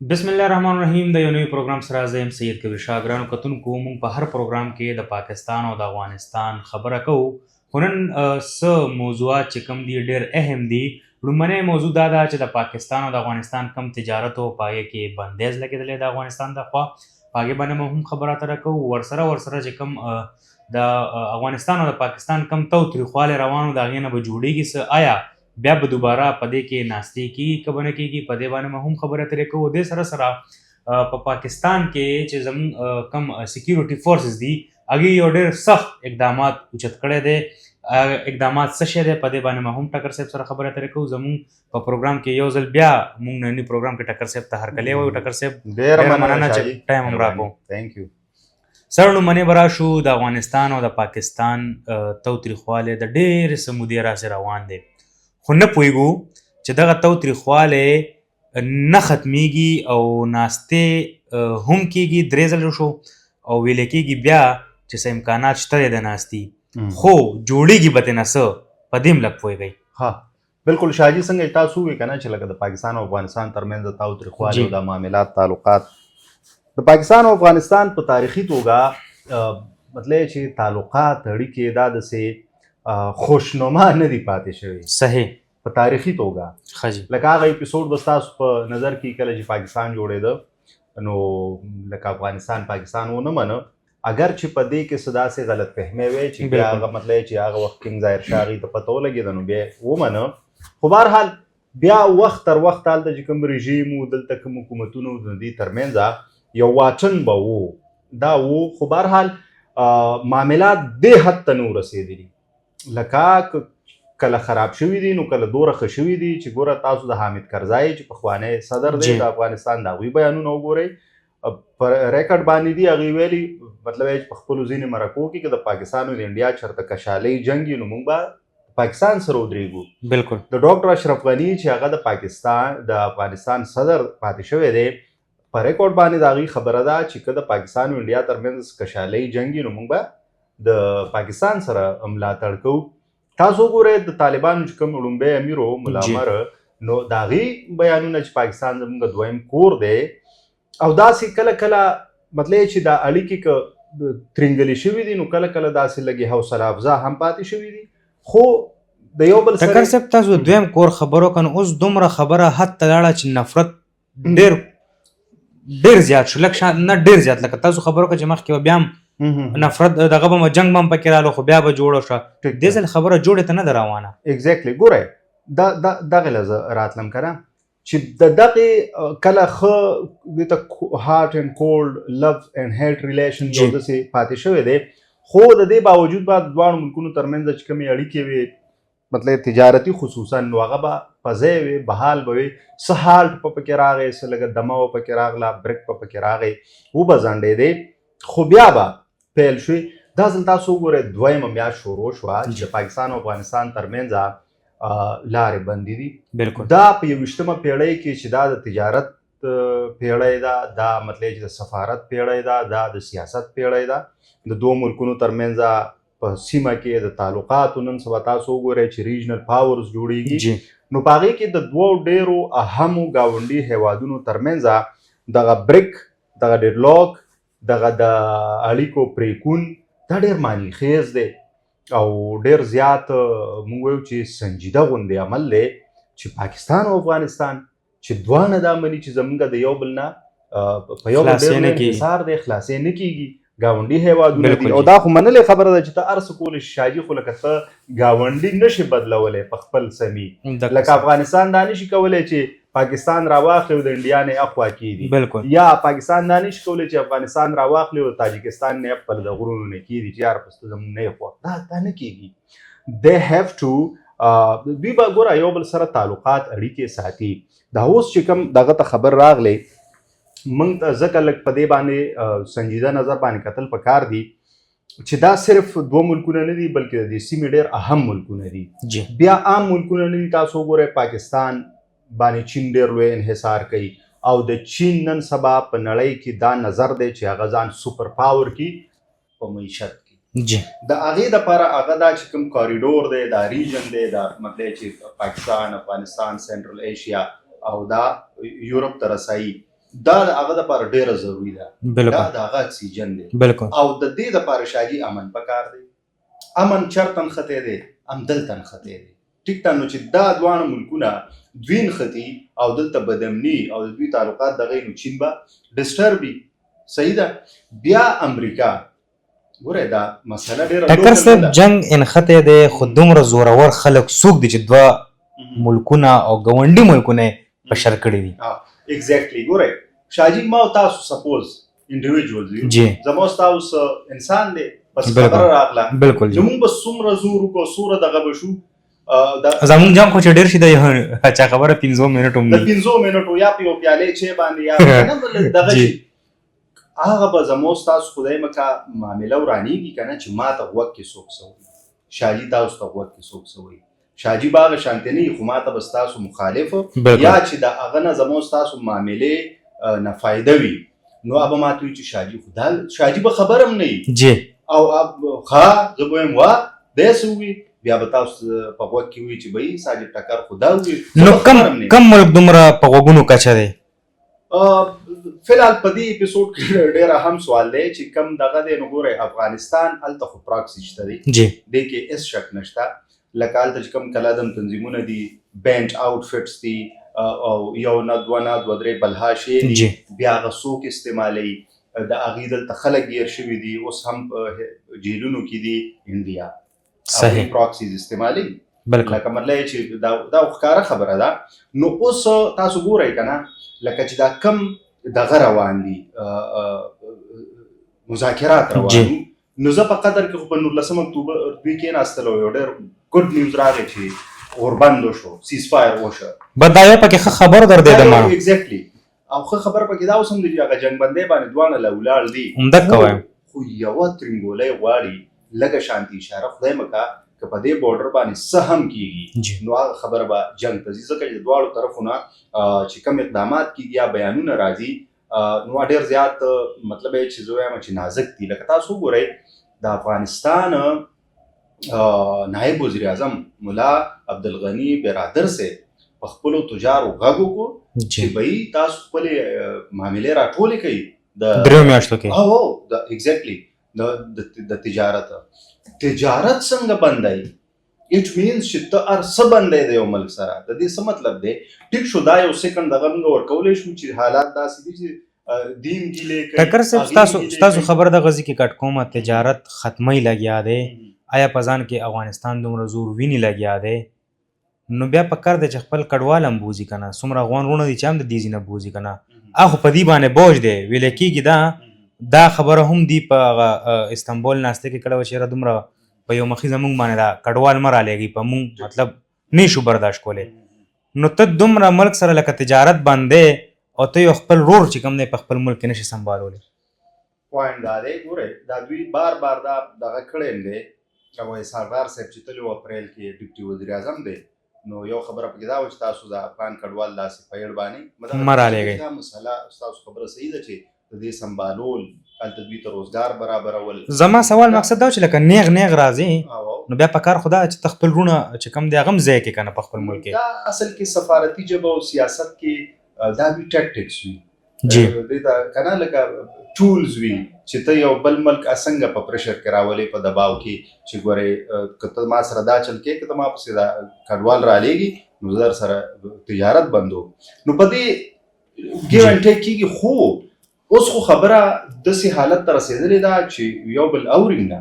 بسم الله الرحمن الرحیم د یو نوي پروګرام سره زه یم سید کبیر شاه. ګرانو کتونکو، موږ په هر پروګرام کې د پاکستان او د افغانستان خبره کوو، خو نن څه موضوعات چې کوم دي ډېر اهم دي. لومړنی موضوع دا ده چې د پاکستان او د افغانستان کم تجارت او په هغې کې بندیز لګېدلی د افغانستان د خوا، په هغې باندې به هم خبره اتره کوو. ورسره چې کوم د افغانستان او د پاکستان کم تاوتریخوالی روان و، د هغې نه به جوړېږي څه، آیا بیا به دوباره په دې کې ناستې کېږي که به نه کېږي، په دې باندې به هم خبرې اترې کوو. دې سره په پاکستان کې چې زموږ کم سکیورټي فورسز دي، هغې یو ډېر سخت اقدامات اوچت کړی دی. اقدامات څه شی دی، په دې باندې به هم ټکر صاحب سره خبرې اترې کوو. زموږ په پروګرام کې یو ځل بیا موږ ننني پروګرام کې ټکر صاحب ته هرکلی وایو. ټکر صاحب ډېره مننه چې ټایم هم راکړو. تھینک یو. سره لومړنی به راشو د افغانستان او د پاکستان تاوتریخوالی د ډېرې څه مودې راسې روان دی، خو نه پوهېږو چې دغه تاوتریخوالی نه ختمیږي او ناستې هم کېږي. 3 ځله شو او ویلی کېږي بیا چې څه امکانات شته دی د ناستې، خو جوړېږي به ترې نه څه، په دې هم لږ پوهېږئ. ها بالکل شاهجي، څنګه تاسو ووایئ که نه چې لکه د پاکستان او افغانستان ترمنځ د تاوتریخوالي او د معاملات تعلقات د پاکستان او افغانستان په تاریخي توګه مطلب چې تعلقات اړیکې دا داسې خوشنما نه دي پاتې شوي صحیح په تاریخي توګه. ښه جي. لکه هغه اپیسوډ به ستاسو په نظر کې کله چې پاکستان جوړېده نو لکه افغانستان پاکستان ونه منه، اگر چې په دې کې څه داسې غلط فهمۍ وی چې بیا هغه مطلب چې هغه وخت کنګ ظاهر شاه هغې ته پته ولګېده نو بیا ومنه. خو بهرحال بیا وخت تر وخت هلته چې کوم رژیم و، دلته کوم حکومتونه د دې ترمنځ یو واټن به و، دا و. خو بهرحال معاملات دې حد ته نه ورسېدلي، لکه کله خراب شوي دي نو کله دوره ښه شوي دي چې ګوره تاسو د حامد کرزای چې پخوانی صدر دی د افغانستان د هغوی بیانونه وګورئ، په ریکارډ باندې دي هغوی ویلي مطلب یې چې په خپلو ځینې مرکو کې که د پاکستان او د انډیا چېرته کشالۍ جنګ وي نو موږ به پاکستان سره ودرېږو. بالکل د ډاکټر اشرف غني چې هغه د پاکستان د افغانستان صدر پاتې شوی دی، په ریکارډ باندې د هغوی خبره ده چې که د پاکستان او انډیا ترمنځ کشالۍ جنګ وي نو موږ به د پاکستان سره ملاتړ کوو. تاسو وګورئ د طالبانو چې کوم لومبی امیر و ملا عمر، نو د هغې بیانونه چې پاکستان زموږ دویم کور دی او داسې کله کله مطلب چې دا اړیکې که ترینګلې شوي دي نو کله کله داسې لږې حوصله افزا هم پاتې شوي دي. خو د یو بل سره ټکر صاحب تاسو دویم کور خبرو که نو اوس دومره خبره حد ته لاړه چې نفرت ډېر زیات شو. لږ نه ډېر زیات، لکه تاسو خبرو که چې مخکې به بیا هم نفرت دغه به جنګ به هم پکې راغلو، خو بیا به جوړه شوه. دې ځل خبره جوړې ته نه ده روانه. اګزیکټلی. ګورئ دغې له زه راتلم که نه چې د دغې کله ښه دې ته هارټ اینډ کولډ لو اینډ هیټ ریلیشن یو داسې پاتې شوی دی، خو د دې باوجود به د دواړو ملکونو ترمنځ چې کومې اړیکې وي مطلب تجارتي خصوصا، نو هغه به په ځای وي، بحال به وي. څه هالټ په پکې راغی، څه لږه دمه به پکې راغله، بریک په پکې راغی، وبه ځنډېدی، خو بیا به پیل شوي. دا ځل تاسو وګورئ دویمه میاشت شروع شوه چې د پاکستان او افغانستان ترمنځ لارې بندې دي. بالکل. دا په 21مه پیړۍ کې چې دا د تجارت پیړۍ ده، دا مطلب چې د سفارت پیړۍ ده، دا د سیاست پیړۍ ده، د دوو ملکونو ترمنځ په سیمه کې د تعلقاتو نن سبا تاسو وګورئ چې ریجنل پاورز جوړېږي، نو په هغې کې د دوو ډېرو اهمو ګاونډي هیوادونو ترمنځ دغه بریک، دغه ډیډلاک، دغه د اړیکو پریکون دا ډېر معنی خیز دی او ډېر زیات موږ وایو چې سنجیده غوندې عمل دی چې پاکستان او افغانستان چې دواړه دا مني چې زموږ د یو بل نه په یو بل ډېر انحصار دی، خلاصې نه کېږي، ګاونډي هیوادونه دي. او دا خو منلې خبره ده چې ته هر څه کولی شي شاجي، خو لکه ته ګاونډي نشي بدلولی په خپل سمي. لکه افغانستان دا نشي کولی چې پاکستان راواخلي او د انډیا نه اخوا کېدي، یا پاکستان دا نشي کولی چې افغانستان راواخلي او تاجکستان نه خپل د غرونو نه کېدي چې یار پسته زموږ نه یې خوا. دا نه کېږي. they have to دوی به ګوره یو بل سره تعلقات اړیکې ساتي. دا اوس چې کوم دغه ته خبر راغلی، موږ ته ځکه لږ په دې باندې سنجیده نظر باندې کتل پکار دي چې دا صرف دوه ملکونه نه دي بلکې د دې سیمې ډېر اهم ملکونه دي. بیا عام ملکونه نه دي. تاسو وګورئ پاکستان باندې چین ډېر لوی انحصار کوي او د چین نن سبا په نړۍ کې دا نظر دی چې هغه ځان سوپر پاور کړي په معیشت کې. د هغې دپاره هغه دا چې کوم کاریډور دی، دا ریجن دی، دا مطلب چې پاکستان، افغانستان، سنټرل ایشیا او دا یورپ ته رسایي، دا د هغه دپاره ډېره ضروري ده. دا بالکل د هغه اکسیجن دی. بالکل او د دې دپاره شاجي امن پکار دی. امن چرته نښتی دی، همدلته نښتی دی. ټیک ده، نو چې دا دواړه ملکونه دوی نښتي او دلته بدامني او د دوی تعلقات دغه نو چین به ډسټرب وي. صحیح ده. بیا امریکا ګوره دا مسله ډېره ټکر صاحب جنگ انختی دی، خو دومره زورور خلک څوک دي چې دوه ملکونه او ګاونډي ملکونه یې بشر کړي دي؟ ایگزیکټلی. ګوره شاجي ما او تاسو سپوز انډیویجوالز جی زما تاسو انسان دی، بس خبره راغله بالکل چې موږ به څومره زور وکړو څومره دغه به شو. زمونږ جنګ خو چې ډېر شي د چا خبره 15 منټ هم د 15 منټو یا په یو پیالې چای باندې یا نه دغه شي هغه به زموږ تاسو خدای مکه معامله ورانیږي که نه چې ما ته غوږ کې څوک څه وایي، شاجي تاسو ته غوږ کې څوک څه وایي. شاجي به هغه شانتې نه وي، خو ما ته به ستاسو مخالف یا چې د هغه نه زموږ ستاسو معاملې نه فایده وي، نو هغه به ما ته وایي چې شاجي خو دا شاجي به خبر هم نه وي جی او ښه زه به وایم وا دی څه ووي، بیا به تاسو په غوږ کې وایي چې بهی ساجد ټکر خو دا ووي. نو کم ملک دومره په غوږونو کچه دی؟ فلحال په دې اپیسوډ کې ډېر اهم سوال دی چې کم دغه دی. نو ګورئ افغانستان هلته خو پراکسي شته دی، جی دې کې هېڅ شک نشته. لکه هلته چې کوم کلادم تنظیمونه دي، بینډ آوټفټس دي او یو نه دوه نه دوه درې بلها شی دي، بیا هغه څوک استعمالوي، د هغې دلته خلک ګیر شوي دي، اوس هم جیلونو کې دي انډیا صحیح پراکسیز استعمالوي. بالکل لکه مطلب چې دا ښکاره خبره ده. نو اوس تاسو ګورئ که نه لکه چې دا کم دغه روان دي مذاکرات روان دي، نو زه په قطر کې خو په 19 اکتوبر دوی کېناستل او یو ډېر ګډ نیوز راغی چې اوربند وشو، سیز فایر وشو. بس دا یو پکې ښه خبر درځېده ما. ایگزیکټلی. او ښه خبره پکې دا اوس هم دی چې هغه جنګ بندۍ باندې دواړه له ولاړ دي. همدغه وایم. خو یوه ترنګولی غواړي لږه شانتي اشاره خدای مکه که په دې بورډر باندې څه هم کېږي، نو هغه خبره به جنګ ته ځي. ځکه چې د دواړو طرفونه چې کوم اقدامات کېږي یا بیانونه راځي، نو ډېر زیات مطلب یې چې زه وایم چې نازک دي. لکه تاسو وګورئ د افغانستان نایب وزیر اعظم ملا عبدالغني برادر صاحب په خپلو تجارو غږ وکړو چې بهی تاسو خپلې معاملې راټولې کوئ د 3 میاشتو کې. د ایگزیکټلی د تجارت څنګه بندای؟ اټ مینز چې ته هر څه بندی د یو ملک سره. د دې څه مطلب دی؟ ټیک شو دا یو سیکنډ دغه موږ ورکولی شو چې حالات داسې دي چې دین ګیلې کوي. ټکر صاحب ستاسو خبره د غزي کې کټ کومه تجارت ختمي لګیا دی، آیا په ځان کې افغانستان دومره زور ویني لګیا دی؟ نو بیا پکار دی چې خپل کډوال هم بوځي که نه، څومره افغان وروڼه دي چې هم د دې ځای نه بوځي که نه، هغه په دې باندې بوج دی. ویلی کېږي دا خبره هم دی په استنبول ناسته کې کړې وه چې یاره دومره په یو مخي زمونږ باندې دا کډوال مه رالیږي، په مونږ مطلب نه شو برداشت کولی. نو ته دومره ملک سره لکه تجارت باندې او ته یو خپل رور چې کوم دی په خپل ملک کې نشي سنبالولی. پوینټ دا دی ګورئ دا دوی بار بار دا دغه کړی هم دی. او سردار صاحب چې تللی و اپریل کې ډیپټي وزیر اعظم دی، نو یو خبره پکې دا وه چې تاسو د افغان کډوال داسې په اړ باندې مه رالیږئ. دا مسله ستاسو خبره صحیح ده چې د دې سنبالول هلته دوی ته روزګار برابرول. زما سوال مقصد دا چې لکه نیغ راځي نو بیا پکار خو دا چې ته خپل وروڼه چې کوم دی هغه هم ځای کې که نه په خپل ملک کې. دا اصل کې سفارتي ژبه او سیاست کې دا دوی ټیکټکس وي جی دوی ته که نه لکه ټولز وي چې ته یو بل ملک څنګه په پریشر کې راولې په دباو کې چې ګورې که ته ما سره دا چل کې که ته ما پسې دا کډوال رالیږي نو زه در سره تجارت بندو. نو په دې ګیو اینډ ټیک کېږي. خو اوس خو خبره داسې حالت ته رسېدلې ده چې یو بل اوري نه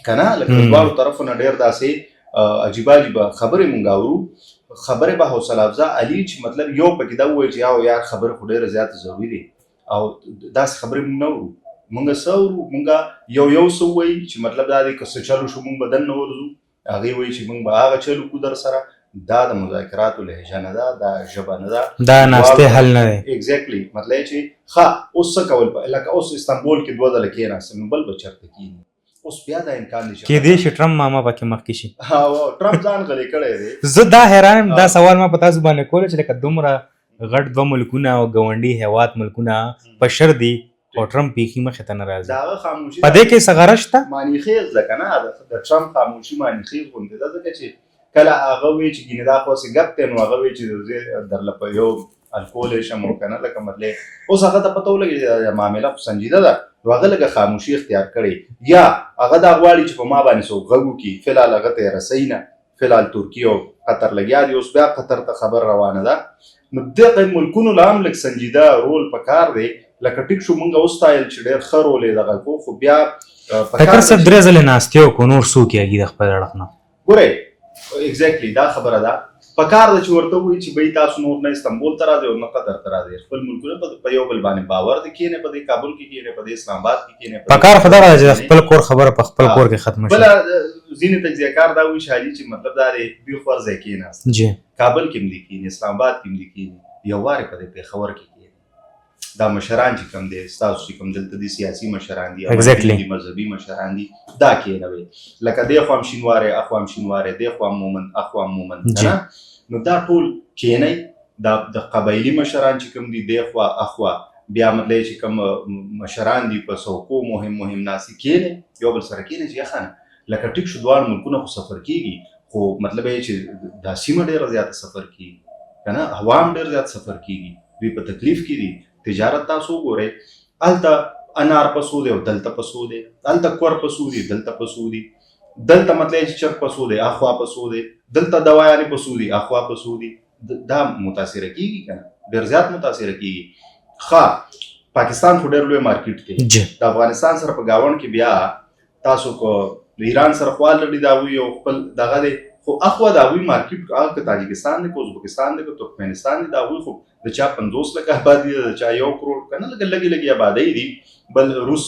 که نه، لکه دواړو طرفو نه ډېر داسې عجیبه عجیبه خبرې مونږ اورو. خبرې به حوصله افزا علي چې مطلب یو پکې دا ووایي چې یار خبره خو ډېره زیاته ضروري دی، او داسې خبرې مونږ نه اورو. مونږ څه اورو؟ مونږ یو څه ووایي چې مطلب دا دی که څه چلو شو مونږ به دننه ورځو، هغې وایي چې مونږ به هغه چل وکړو در سره. دا د مذاکراتو لهجه نه ده، دا ژبه نه ده، دا ناستې حل نه دی. ایگزیکټلی. مطلب چې ښه اوس څه کول؟ لکه اوس استانبول کې 2 ځله کېناستل، نو بل به چېرته کېني؟ اوس بیا دا امکان دی کېدای شي ټرمپ ماما پکې مخکې شي. ټرمپ ځان غلی کړی دی. زه دا حیران یم، دا سوال ما په تاسو باندې کولی چې لکه دومره غټ 2 ملکونه او ګاونډي هیواد ملکونه په شر دي او ټرمپ بیخي مخې ته نه راځي. د هغه خاموشي په دې کې څه غرض شته؟ معنی خیز ده که نه، د ټرمپ خاموشي معنی خیز غوندې ده، ځکه چې کله هغه وی چې ګینه دا خو څه ګپ ته نو هغه وی چې درله په یو الکول شمو کنه لکه مطلب اوس هغه ته پته ولګي دا معامله سنجیده ده نو هغه لکه خاموشي اختیار کړي یا هغه دا غواړي چې په ما باندې څوک غږ وکړي فلحال هغه ته رسوي نه فلحال ترکیه او قطر لګیا دي اوس بیا قطر ته خبر روانه ده نو دغه ملکونو له هم لږ سنجیده رول پکار دی لکه ټیک شو مونږ وستایل چې ډېر ښه رول یې دغه کو خو بیا ټکر صاحب درې ځلې ناستې وکړو نور څوک یې د خپل اړخ نه ګورئ ایگزیکټلی دا خبره ده پکار ده چې ورته وایي چې بهی تاسو نور نه استنبول ته راځئ او نه قطر ته راځئ خپل ملکونه په یو بل باندې باور دې کښېنئ په دې کابل کې کښېنئ په دې اسلام آباد کې کښېنئ پکار خو دغه ده چې خپل کور خبره په خپل کور کې ختمه شي بله ځینې تجزیهکار دا وایي شالي چې مطلب دا دی دوی خو هر ځای کښېناست جی کابل کې هم دې کښېني اسلام آباد کې هم دې کښېني یو وارې په دې پېښور کې کښېني دا مشران چې کوم دی ستاسو چې کوم دلته دي سیاسي مشران دي مذهبي مشران دي دا کښېنوئ لکه دې خوا هم شینواری اخوا هم شینواری دې خوا هم مومند اخوا هم مومند که نه نو دا ټول کښېنئ دا د قبایلي مشران چې کوم دي دې خوا اخوا بیا مطلب چې کوم مشران دي په څوکو مهم ناستې کښېنئ یو بل سره کښېنئ چې یخنه لکه ټیک شو دواړه ملکونه خو سفر کېږي خو مطلب یې چې دا سیمه ډېره زیاته سفر کېږي که نه هوا هم ډېر زیات سفر کېږي دوی په تکلیف کې دي تجارت تاسو وګورئ هلته انار پسو دی او دلته پسو دی هلته کور پسو دی دلته پسو دی دلته مطلب چې چرګ پسو دی اخوا پسو دی دلته دوايانې پسو دی اخوا پسو دی دا متاثره کېږي که نه ډېر زیات متاثره کېږي ښه پاکستان خو ډېر لوی مارکیټ دی د افغانستان سره په ګاونډ کې بیا تاسو کو د ایران سره خو الرډي دا وي او خپل دغه دی خو اخوا د هغوی مارکیټ هغه که تاجکستان دی که ازبکستان دی که ترکمنستان دی د هغوی خو د چا 50 لکه آبادي ده د چا 1 کروڑ که نه لږې لږې آبادۍ دي بل روس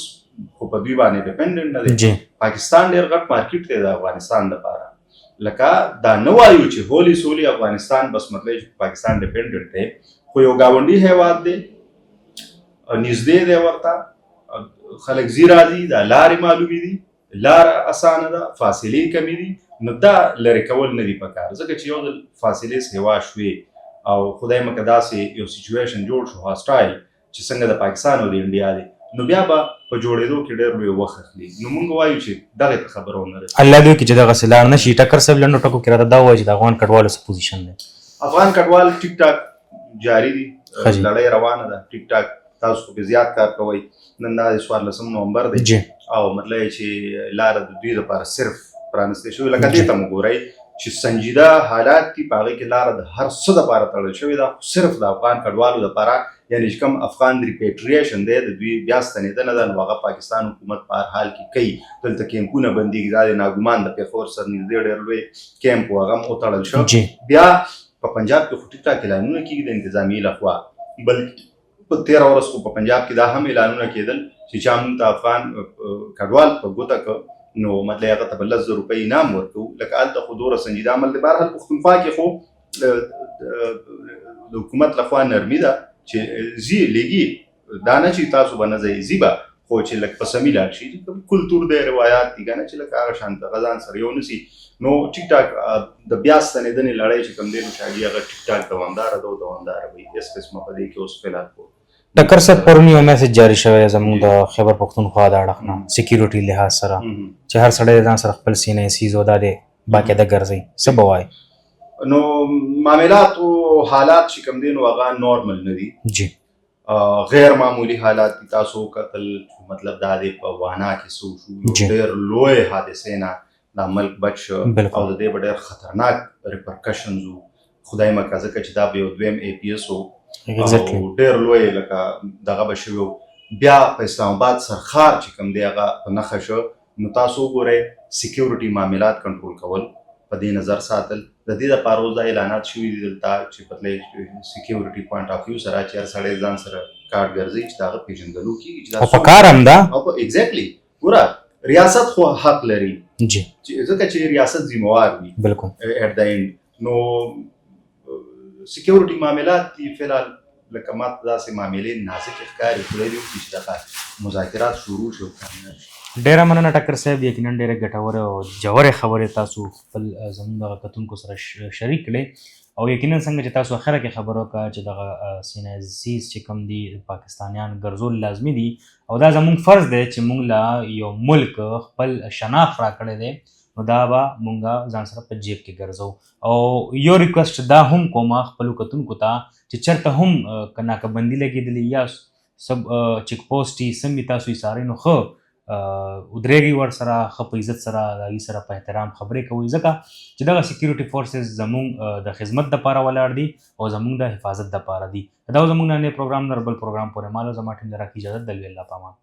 خو په دوی باندې ډیپنډنټ نه دی پاکستان ډېر غټ مارکیټ دی د افغانستان دپاره لکه دا نه وایو چې هولي سولي افغانستان بس مطلب چې پاکستان ډیپنډنټ دی خو یو ګاونډي هیواد دی نږدې دی ورته خلک ځي راځي دا لارې معلومې دي لاره اسانه ده فاصلې کمې دي نو دا لرې کول نه دي پکار ځکه چې یو ځل فاصلې سیوا شوې او خدای مکه داسې یو سچویشن جوړ شو هاسټایل چې څنګه د پاکستان او د انډیا دی نو بیا به په جوړېدو کې ډېر لوی وخت اخلي نو موږ وایو چې دغې ته خبره ونه رسي الله دې وکړي چې دغسې لاړ نه شي ټکر صاحب لنډو ټکو کې راته دا ووایي چې د افغان کډوالو څه پوزیشن دی افغان کډوال ټیک ټاک جاري دي لړۍ روانه ده ټیک ټاک تاسو خو بې زیات کار کوئ نن دا د 14 نومبر دی او مطلب چې لاره د دوی لپاره صرف پرانستې شوې لکه دې ته مو ګورئ چې سنجیده حالات دي په هغې کې لاره د هر څه دپاره تړل شوې ده صرف د افغان کډوالو دپاره یعنې چې کوم افغان ریپیټریشن دی د دوی بیا ستنېدنه ده نو هغه پاکستان حکومت په هر حال کې کوي دلته کیمپونه بندېږي دا د ناګومان د پېښور سره نږدې ډېر لوی کیمپ و هغه هم وتړل شو بیا په پنجاب کې خو ټیک ټاک اعلانونه کېږي د انتظامیې لخوا بلکې په 13 ورځ خو په پنجاب کې دا هم اعلانونه کېدل چې چا موږ ته افغان کډوال په ګوته که نو مطلب هغه ته به 10,000 روپۍ انعام ورکوو لکه هلته خو دومره سنجیده عمل دی بهرحال پښتونخوا کې خو د حکومت لخوا نرمي ده چې ځي لېږي دا نه چې تاسو به نه ځئ ځي به خو چې لږ په سمي لاړ شي کلتور دی روایات دي که نه چې لکه هغه شان ته غزان سره یو نه سي نو ټیک ټاک د بیا ستنېدنې لړۍ چې کوم دی نو چې هغه ټیک ټاک دوامداره ده او دوامداره وي هېڅ قسمه په دې کې اوس فعلحال خو ټکر صاحب پرون یو میسج جاری شوی زموږ د خیبر پښتونخوا د اړخ نه سکیورټي لحاظ سره چې هر سړی ځان سره خپل سینې سیز او دا دی باقاعده ګرځئ څه به وایي نو معاملات او حالات چې کوم دی نو هغه نارمل نه دي جی غیر معمولی حالات دي تاسو کتل مطلب دا دی په وانا کې څه وشو ډېر لوی حادثې نه دا ملک بچ شو او د دې به ډېر خطرناک ریپرکشنز وو خدای مکه ځکه چې دا به یو دویم APS و او ډېر لوی لکه دغه به شوی بیا په اسلام آباد سرخار چې کوم دی هغه په نښه شو نو تاسو وګورئ سکیورټي معاملات کنټرول کول په دې نظر ساتل د دې دپاره اوس دا اعلانات شوي دي دلته چې پتلی سکیورټي پوینټ آف ویو سره چې هر سړی ځان سره کارډ ګرځوي چې د هغه پېژندګلو کېږي او په کار هم ده ایګزیکټلي ګوره ریاست خو حق لري جی ځکه چې ریاست ذمہوار وي بلکل ایٹ د اینډ نو سکیورټي معاملات دي فلحال لکه ماته داسې معاملې نازکې ښکاري خدای دې وکړي چې دغه مذاکرات شروع شي او کامیاب شي ډېره مننه ټکر صاحب یقینا ډېرې ګټورې او ژورې خبرې تاسو خپل زموږ دغه کتونکو سره شریک کړې او یقینا څنګه چې تاسو اخره کې خبره وکړه چې دغه سینه سیز چې کوم دي پاکستانیان ګرځول لازمي دي او دا زموږ فرض دی چې موږ له یو ملک خپل شناخت راکړی دی نو دا به مونږه ځان سره په جیب کې ګرځو. او یو ریکویسټ دا هم کوم خپلو کتونکو ته چې چېرته هم که ناکهبندي لګېدلې یا سب چیک پوسټ یې سم وي تاسو یې څارئ نو ښه ودرېږئ ورسره ښه په عزت سره د هغوی سره په احترام خبرې کوئ ځکه چې دغه سیکیورټي فورسز زموږ د خدمت دپاره ولاړ دي او زموږ د حفاظت دپاره دي. دا و زموږ نننی پروګرام نه بل پروګرام پورې مهال زما ټیم له راکړي اجازت د لوی الله په امان.